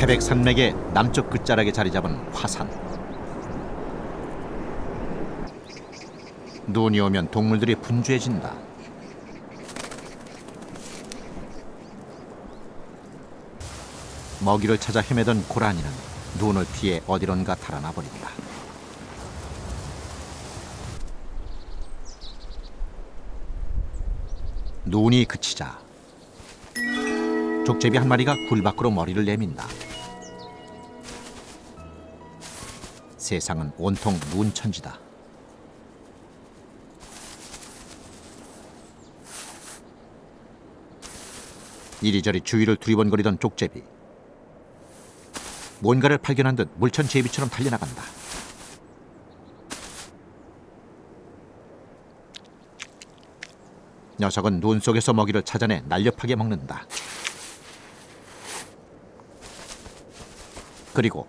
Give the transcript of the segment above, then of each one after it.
태백 산맥의 남쪽 끝자락에 자리 잡은 화산. 눈이 오면 동물들이 분주해진다. 먹이를 찾아 헤매던 고라니는 눈을 피해 어디론가 달아나 버린다. 눈이 그치자 족제비 한 마리가 굴 밖으로 머리를 내민다. 세상은 온통 눈천지다. 이리저리 주위를 두리번거리던 족제비. 뭔가를 발견한 듯 물천 제비처럼 달려나간다. 녀석은 눈 속에서 먹이를 찾아내 날렵하게 먹는다. 그리고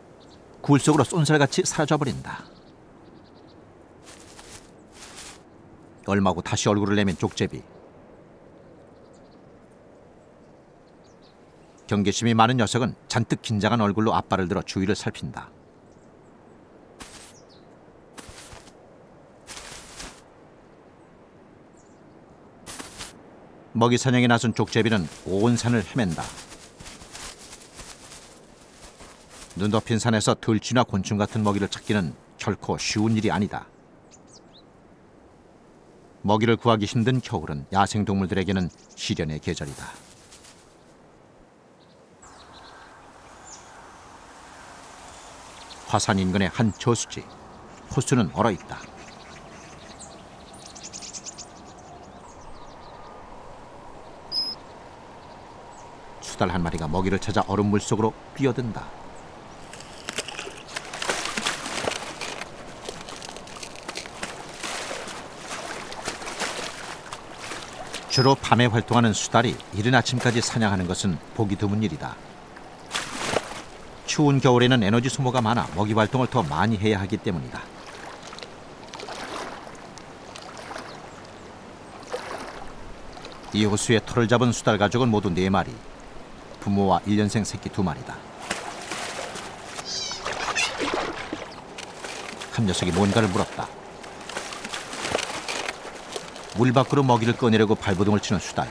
굴 속으로 쏜살같이 사라져버린다. 얼마 후 다시 얼굴을 내민 족제비. 경계심이 많은 녀석은 잔뜩 긴장한 얼굴로 앞발을 들어 주위를 살핀다. 먹이 사냥에 나선 족제비는 온 산을 헤맨다. 눈 덮인 산에서 들쥐나 곤충 같은 먹이를 찾기는 결코 쉬운 일이 아니다. 먹이를 구하기 힘든 겨울은 야생동물들에게는 시련의 계절이다. 화산 인근의 한 저수지. 호수는 얼어있다. 수달 한 마리가 먹이를 찾아 얼음물 속으로 뛰어든다. 주로 밤에 활동하는 수달이 이른 아침까지 사냥하는 것은 보기 드문 일이다. 추운 겨울에는 에너지 소모가 많아 먹이 활동을 더 많이 해야 하기 때문이다. 이 호수에 털을 잡은 수달 가족은 모두 4마리. 부모와 1년생 새끼 2마리다. 한 녀석이 뭔가를 물었다. 물 밖으로 먹이를 꺼내려고 발버둥을 치는 수달.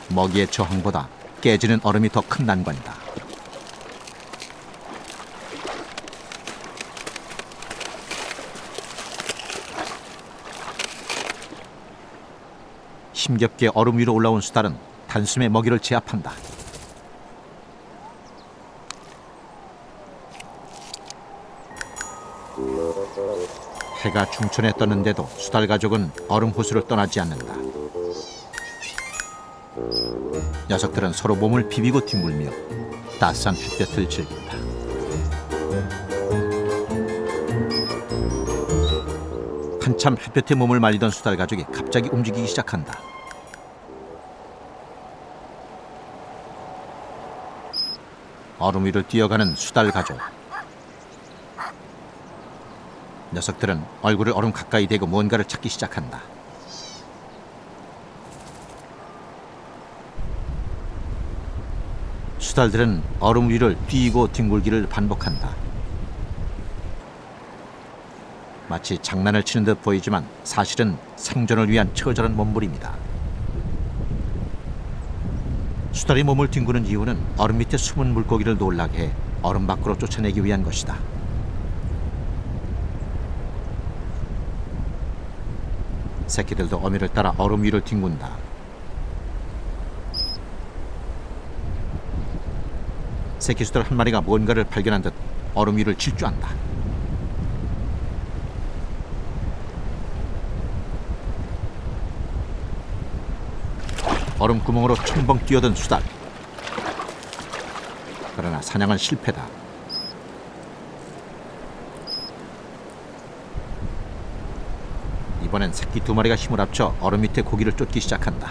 먹이의 저항보다 깨지는 얼음이 더 큰 난관이다. 힘겹게 얼음 위로 올라온 수달은 단숨에 먹이를 제압한다. 해가 중천에 떴는데도 수달 가족은 얼음 호수를 떠나지 않는다. 녀석들은 서로 몸을 비비고 뒹굴며 따스한 햇볕을 즐긴다. 한참 햇볕에 몸을 말리던 수달 가족이 갑자기 움직이기 시작한다. 얼음 위를 뛰어가는 수달 가족. 녀석들은 얼굴을 얼음 가까이 대고 뭔가를 찾기 시작한다. 수달들은 얼음 위를 뛰고 뒹굴기를 반복한다. 마치 장난을 치는 듯 보이지만 사실은 생존을 위한 처절한 몸부림이다. 수달이 몸을 뒹구는 이유는 얼음 밑에 숨은 물고기를 놀라게 해 얼음 밖으로 쫓아내기 위한 것이다. 새끼들도 어미를 따라 얼음 위를 뒹군다. 새끼 수달 한 마리가 뭔가를 발견한 듯 얼음 위를 질주한다. 얼음 구멍으로 첨벙 뛰어든 수달. 그러나 사냥은 실패다. 이번엔 새끼 2마리가 힘을 합쳐 얼음 밑에 고기를 쫓기 시작한다.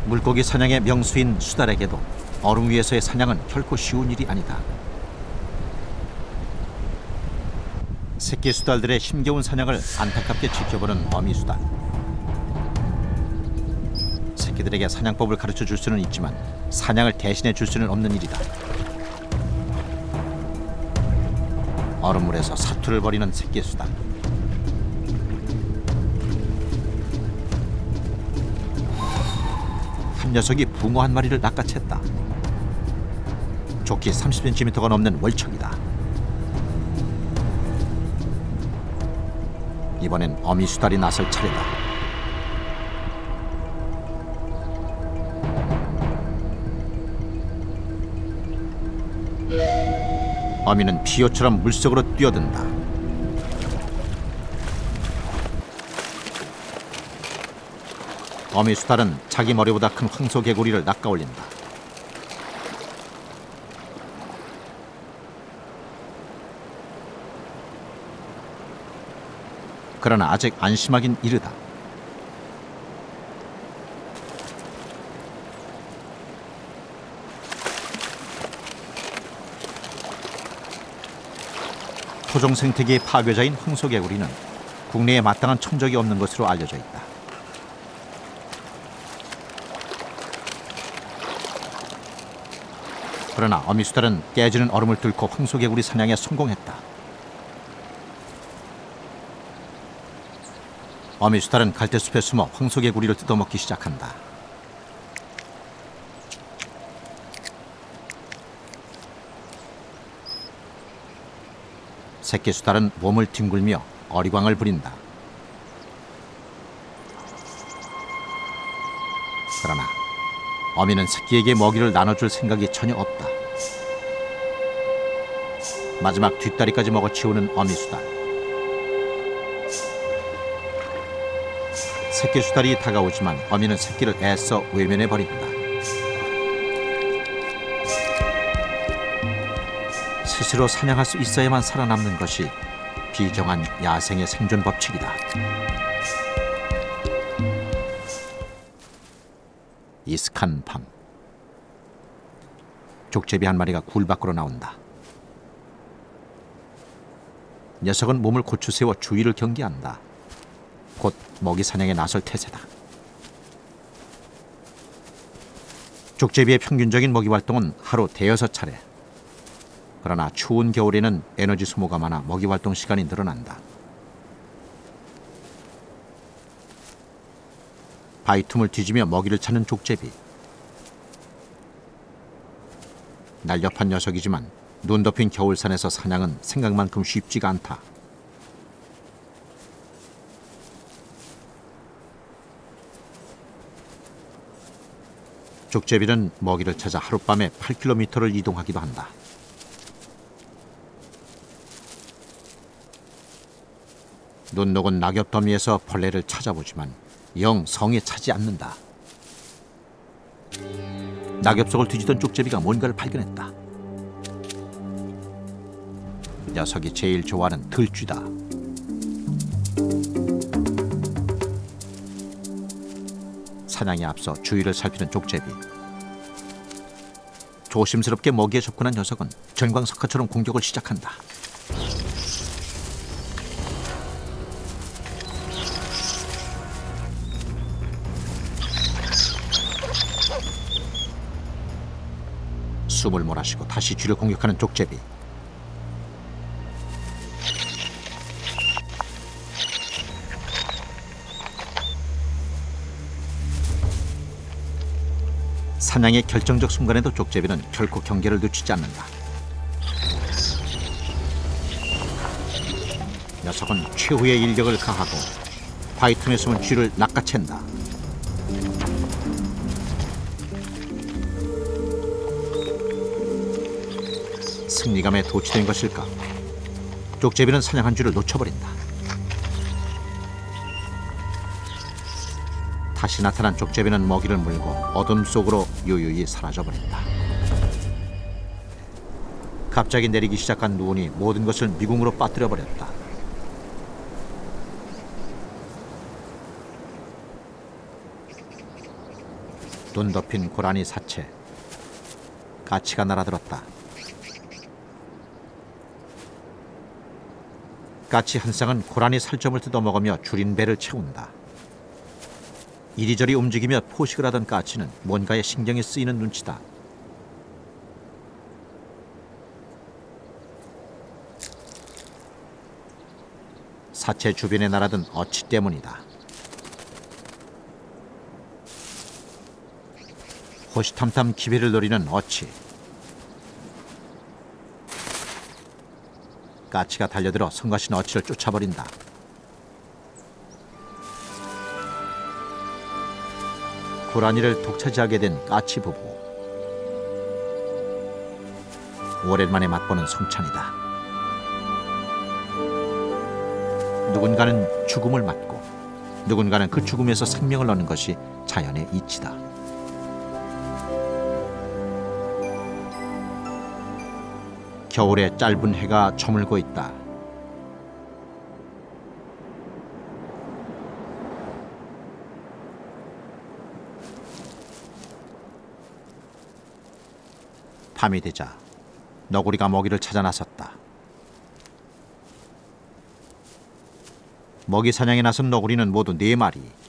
물고기 사냥의 명수인 수달에게도 얼음 위에서의 사냥은 결코 쉬운 일이 아니다. 새끼 수달들의 힘겨운 사냥을 안타깝게 지켜보는 어미 수달. 새끼들에게 사냥법을 가르쳐 줄 수는 있지만 사냥을 대신해 줄 수는 없는 일이다. 얼음물에서 사투를 벌이는 새끼 수달. 한 녀석이 붕어 한 마리를 낚아챘다. 좁기 30cm가 넘는 월척이다. 이번엔 어미 수달이 나설 차례다. 어미는 피오처럼 물속으로 뛰어든다. 어미 수달은 자기 머리보다 큰 황소개구리를 낚아올린다. 그러나 아직 안심하긴 이르다. 토종 생태계의 파괴자인 황소개구리는 국내에 마땅한 천적이 없는 것으로 알려져 있다. 그러나 어미 수달은 깨지는 얼음을 뚫고 황소개구리 사냥에 성공했다. 어미 수달은 갈대숲에 숨어 황소개구리를 뜯어먹기 시작한다. 새끼 수달은 몸을 뒹굴며 어리광을 부린다. 그러나 어미는 새끼에게 먹이를 나눠줄 생각이 전혀 없다. 마지막 뒷다리까지 먹어치우는 어미 수달. 새끼 수달이 다가오지만 어미는 새끼를 애써 외면해버린다. 스스로 사냥할 수 있어야만 살아남는 것이 비정한 야생의 생존 법칙이다. 이슥한 밤, 족제비 한 마리가 굴 밖으로 나온다. 녀석은 몸을 고추 세워 주위를 경계한다. 곧 먹이 사냥에 나설 태세다. 족제비의 평균적인 먹이 활동은 하루 대여섯 차례. 그러나 추운 겨울에는 에너지 소모가 많아 먹이 활동 시간이 늘어난다. 바위 틈을 뒤지며 먹이를 찾는 족제비. 날렵한 녀석이지만 눈 덮인 겨울산에서 사냥은 생각만큼 쉽지가 않다. 족제비는 먹이를 찾아 하룻밤에 8km를 이동하기도 한다. 눈 녹은 낙엽 더미에서 벌레를 찾아보지만 영 성에 차지 않는다. 낙엽 속을 뒤지던 족제비가 뭔가를 발견했다. 녀석이 제일 좋아하는 들쥐다. 사냥에 앞서 주위를 살피는 족제비. 조심스럽게 먹이에 접근한 녀석은 전광석화처럼 공격을 시작한다. 숨을 몰아쉬고 다시 쥐를 공격하는 족제비. 사냥의 결정적 순간에도 족제비는 결코 경계를 늦추지 않는다. 녀석은 최후의 인력을 가하고 바위 틈에 숨은 쥐를 낚아챈다. 승리감에 도취된 것일까? 족제비는 사냥한 쥐를 놓쳐버린다. 다시 나타난 족제비는 먹이를 물고 어둠 속으로 유유히 사라져버린다. 갑자기 내리기 시작한 눈이 모든 것을 미궁으로 빠뜨려버렸다. 눈 덮인 고라니 사체. 가치가 날아들었다. 까치 한 쌍은 고라니 살점을 뜯어먹으며 줄인 배를 채운다. 이리저리 움직이며 포식을 하던 까치는 뭔가에 신경이 쓰이는 눈치다. 사체 주변에 날아든 어치 때문이다. 호시탐탐 기회를 노리는 어치. 까치가 달려들어 성가신 어치를 쫓아버린다. 고라니를 독차지하게 된 까치 부부. 오랜만에 맛보는 성찬이다. 누군가는 죽음을 맞고 누군가는 그 죽음에서 생명을 얻는 것이 자연의 이치다. 겨울의 짧은 해가 저물고 있다. 밤이 되자 너구리가 먹이를 찾아 나섰다. 먹이 사냥에 나선 너구리는 모두 4마리.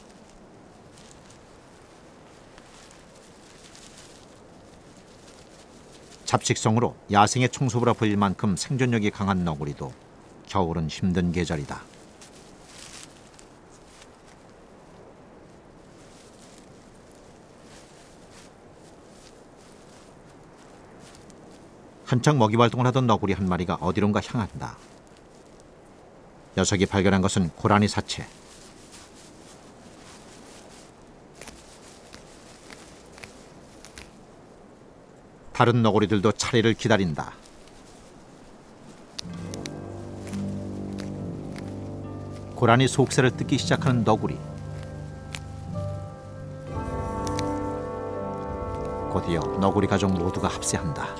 잡식성으로 야생의 청소부라 불릴 만큼 생존력이 강한 너구리도 겨울은 힘든 계절이다. 한창 먹이 활동을 하던 너구리 한 마리가 어디론가 향한다. 녀석이 발견한 것은 고라니 사체. 다른 너구리들도 차례를 기다린다. 고라니 속살을 뜯기 시작하는 너구리. 곧이어 너구리 가족 모두가 합세한다.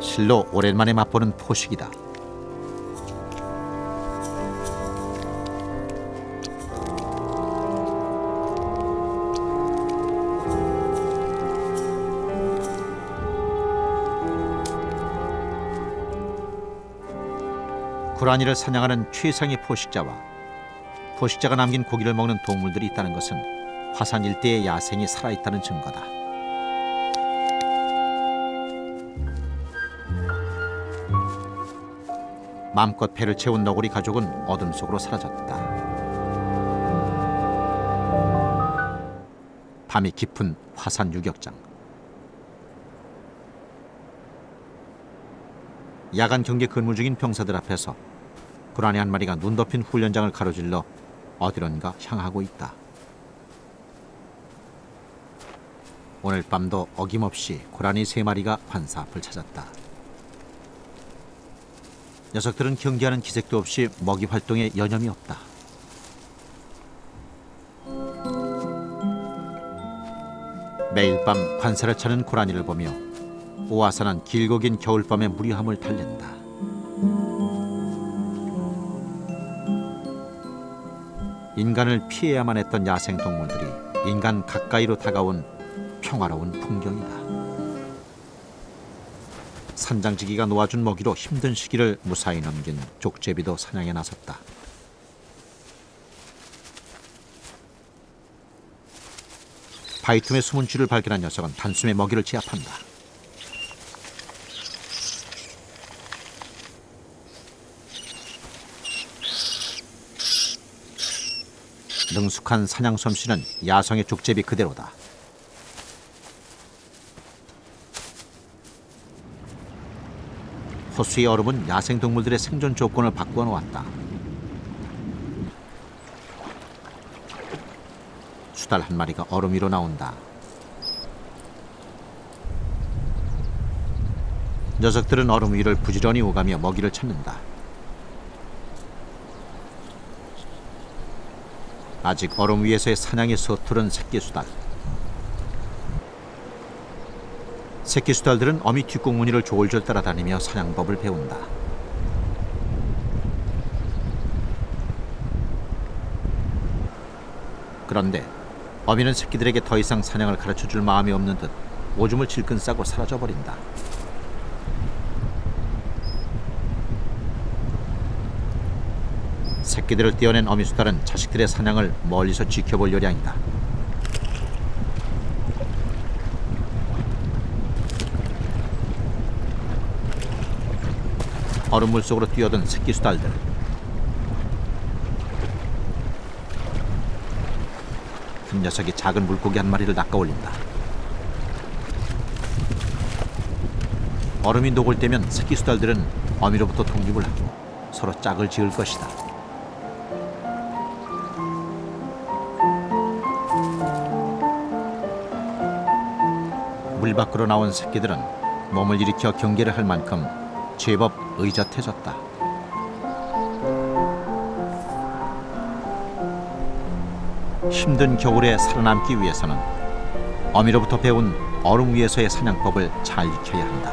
실로 오랜만에 맛보는 포식이다. 고라니를 사냥하는 최상의 포식자와 포식자가 남긴 고기를 먹는 동물들이 있다는 것은 화산 일대의 야생이 살아있다는 증거다. 마음껏 배를 채운 너구리 가족은 어둠 속으로 사라졌다. 밤이 깊은 화산 유격장. 야간 경계 근무 중인 병사들 앞에서 고라니 한 마리가 눈 덮인 훈련장을 가로질러 어디론가 향하고 있다. 오늘 밤도 어김없이 고라니 3마리가 관사 앞을 찾았다. 녀석들은 경계하는 기색도 없이 먹이 활동에 여념이 없다. 매일 밤 관사를 차는 고라니를 보며 오아산은 길고 긴 겨울밤의 무료함을 달랜다. 인간을 피해야만 했던 야생 동물들이 인간 가까이로 다가온 평화로운 풍경이다. 산장지기가 놓아준 먹이로 힘든 시기를 무사히 넘긴 족제비도 사냥에 나섰다. 바위 틈에 숨은 쥐를 발견한 녀석은 단숨에 먹이를 제압한다. 능숙한 사냥 솜씨는 야성의 족제비 그대로다. 호수의 얼음은 야생동물들의 생존 조건을 바꾸어 놓았다. 수달 한 마리가 얼음 위로 나온다. 녀석들은 얼음 위를 부지런히 오가며 먹이를 찾는다. 아직 얼음 위에서의 사냥이 서투른 새끼수달. 새끼수달들은 어미 뒷공무니를 졸졸 따라다니며 사냥법을 배운다. 그런데 어미는 새끼들에게 더 이상 사냥을 가르쳐줄 마음이 없는 듯 오줌을 질끈 싸고 사라져버린다. 새끼들을 떼어낸 어미수달은 자식들의 사냥을 멀리서 지켜볼 요량이다. 얼음물 속으로 뛰어든 새끼 수달들. 큰 녀석이 작은 물고기 한 마리를 낚아올린다. 얼음이 녹을 때면 새끼 수달들은 어미로부터 독립을 하고 서로 짝을 지을 것이다. 물 밖으로 나온 새끼들은 몸을 일으켜 경계를 할 만큼 제법 의젓해졌다. 힘든 겨울에 살아남기 위해서는 어미로부터 배운 얼음 위에서의 사냥법을 잘 익혀야 한다.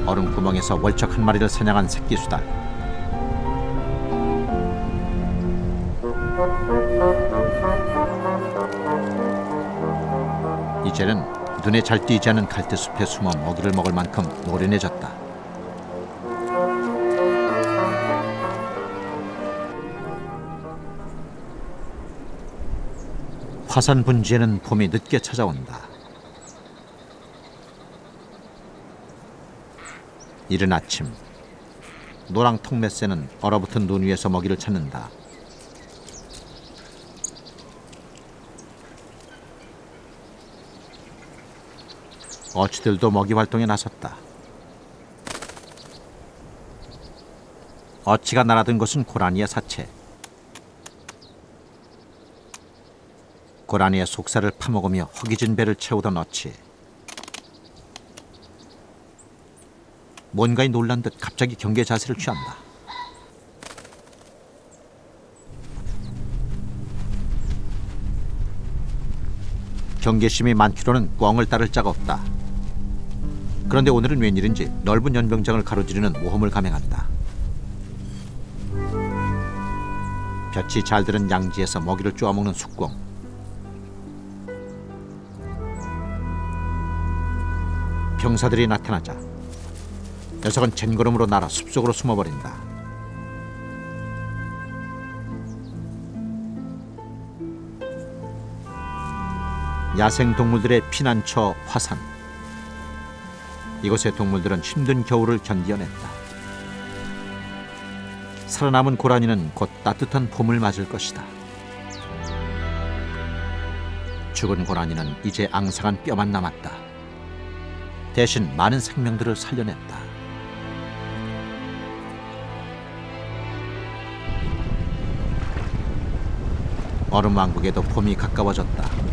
얼음 구멍에서 월척 한 마리를 사냥한 새끼 수달. 이제는 눈에 잘 띄지 않은 갈대숲에 숨어 먹이를 먹을 만큼 노련해졌다. 화산 분지에는 봄이 늦게 찾아온다. 이른 아침, 노랑 턱매새는 얼어붙은 눈 위에서 먹이를 찾는다. 어치들도 먹이 활동에 나섰다. 어치가 날아든 것은 고라니의 사체. 고라니의 속살을 파먹으며 허기진 배를 채우던 어치. 뭔가에 놀란 듯 갑자기 경계 자세를 취한다. 경계심이 많기로는 꿩을 따를 자가 없다. 그런데 오늘은 웬일인지 넓은 연병장을 가로지르는 모험을 감행한다. 볕이 잘 드는 양지에서 먹이를 쪼아먹는 숫꿩. 병사들이 나타나자 녀석은 젠걸음으로 날아 숲속으로 숨어버린다. 야생동물들의 피난처 화산. 이곳의 동물들은 힘든 겨울을 견뎌냈다. 살아남은 고라니는 곧 따뜻한 봄을 맞을 것이다. 죽은 고라니는 이제 앙상한 뼈만 남았다. 대신 많은 생명들을 살려냈다. 얼음 왕국에도 봄이 가까워졌다.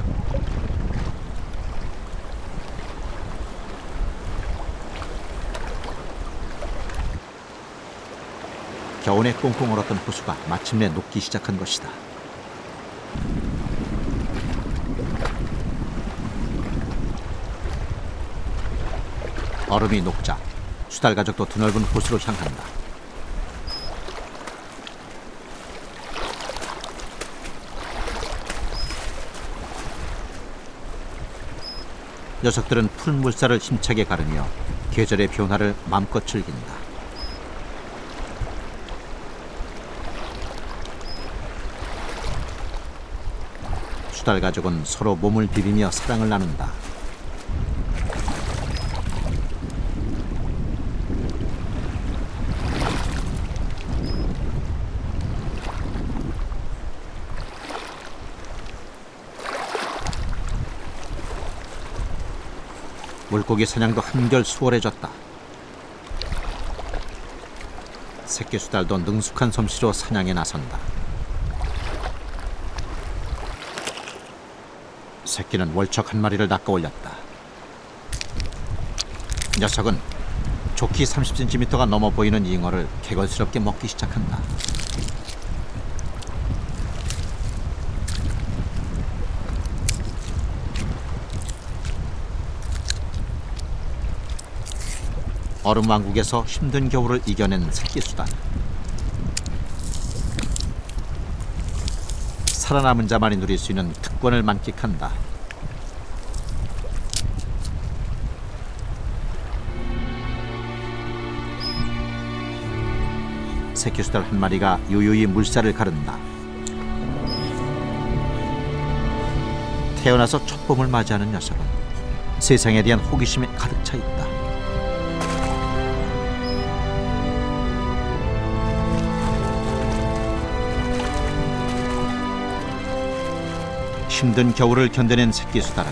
겨우내 꽁꽁 얼었던 호수가 마침내 녹기 시작한 것이다. 얼음이 녹자 수달 가족도 드넓은 호수로 향한다. 녀석들은 푸른 물살을 힘차게 가르며 계절의 변화를 마음껏 즐긴다. 수달 가족은 서로 몸을 비비며 사랑을 나눈다. 물고기 사냥도 한결 수월해졌다. 새끼 수달도 능숙한 솜씨로 사냥에 나선다. 새끼는 월척 한 마리를 낚아올렸다. 녀석은 좋기 30cm가 넘어 보이는 잉어를 개걸스럽게 먹기 시작한다. 얼음 왕국에서 힘든 겨울을 이겨낸 새끼 수달. 살아남은 자만이 누릴 수 있는 특권을 만끽한다. 새끼수달 한 마리가 유유히 물살을 가른다. 태어나서 첫 봄을 맞이하는 녀석은 세상에 대한 호기심에 가득 차 있다. 힘든 겨울을 견뎌낸 새끼수달은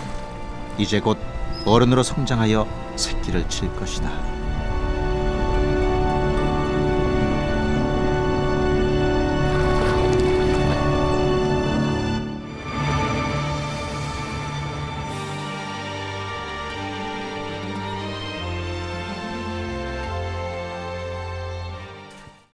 이제 곧 어른으로 성장하여 새끼를 칠 것이다.